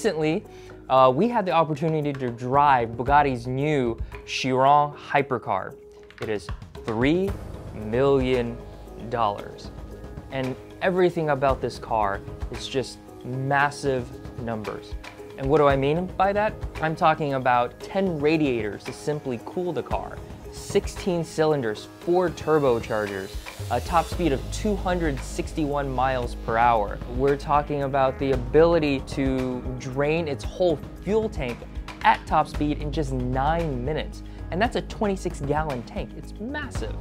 recently, we had the opportunity to drive Bugatti's new Chiron hypercar. It is $3 million. And everything about this car is just massive numbers. And what do I mean by that? I'm talking about 10 radiators to simply cool the car, 16 cylinders, 4 turbochargers, a top speed of 261 miles per hour. We're talking about the ability to drain its whole fuel tank at top speed in just 9 minutes. And that's a 26-gallon tank. It's massive.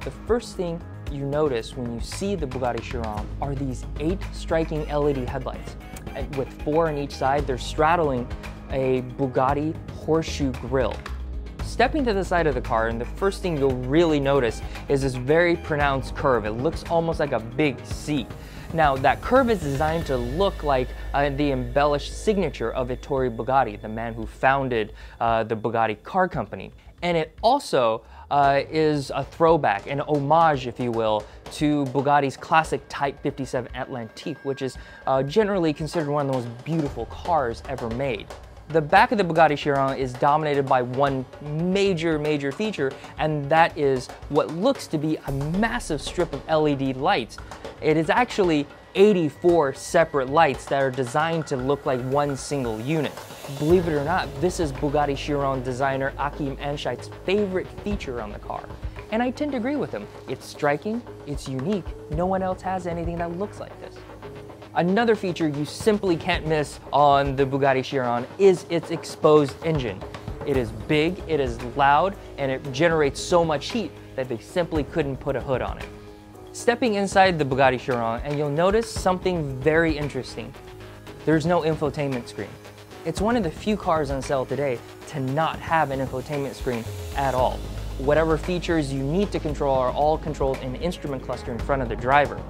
The first thing you notice when you see the Bugatti Chiron are these 8 striking LED headlights. And with 4 on each side, they're straddling a Bugatti horseshoe grille. Stepping to the side of the car, and the first thing you'll really notice is this very pronounced curve. It looks almost like a big C. Now, that curve is designed to look like the embellished signature of Ettore Bugatti, the man who founded the Bugatti car company. And it also is a throwback, an homage, if you will, to Bugatti's classic Type 57 Atlantique, which is generally considered one of the most beautiful cars ever made. The back of the Bugatti Chiron is dominated by one major feature, and that is what looks to be a massive strip of LED lights. It is actually 84 separate lights that are designed to look like one single unit. Believe it or not, this is Bugatti Chiron designer Achim Anscheidt's favorite feature on the car. And I tend to agree with him. It's striking, it's unique, no one else has anything that looks like this. Another feature you simply can't miss on the Bugatti Chiron is its exposed engine. It is big, it is loud, and it generates so much heat that they simply couldn't put a hood on it. Stepping inside the Bugatti Chiron, and you'll notice something very interesting. There's no infotainment screen. It's one of the few cars on sale today to not have an infotainment screen at all. Whatever features you need to control are all controlled in an instrument cluster in front of the driver.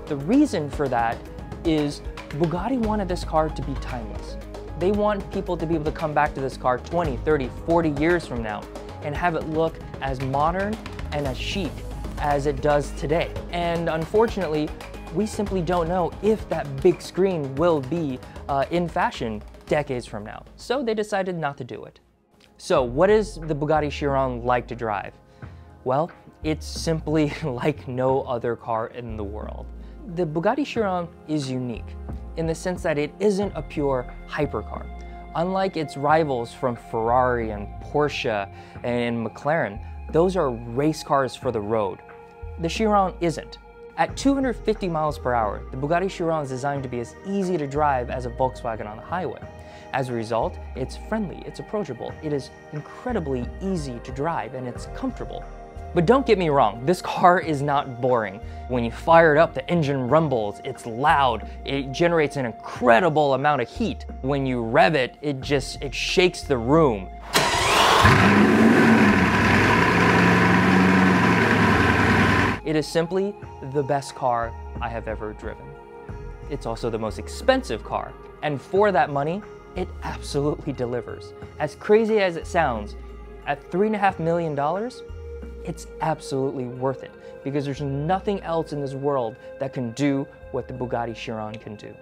The reason for that is Bugatti wanted this car to be timeless. They want people to be able to come back to this car 20, 30, 40 years from now and have it look as modern and as chic as it does today. And unfortunately, we simply don't know if that big screen will be in fashion decades from now. So they decided not to do it. So what is the Bugatti Chiron like to drive? Well, it's simply like no other car in the world. The Bugatti Chiron is unique in the sense that it isn't a pure hypercar. Unlike its rivals from Ferrari and Porsche and McLaren, those are race cars for the road. The Chiron isn't. At 250 miles per hour, the Bugatti Chiron is designed to be as easy to drive as a Volkswagen on the highway. As a result, it's friendly, it's approachable, it is incredibly easy to drive, and it's comfortable. But don't get me wrong, this car is not boring. When you fire it up, the engine rumbles, it's loud, it generates an incredible amount of heat. When you rev it, it shakes the room. It is simply the best car I have ever driven. It's also the most expensive car, and for that money, it absolutely delivers. As crazy as it sounds, at $3.5 million, it's absolutely worth it because there's nothing else in this world that can do what the Bugatti Chiron can do.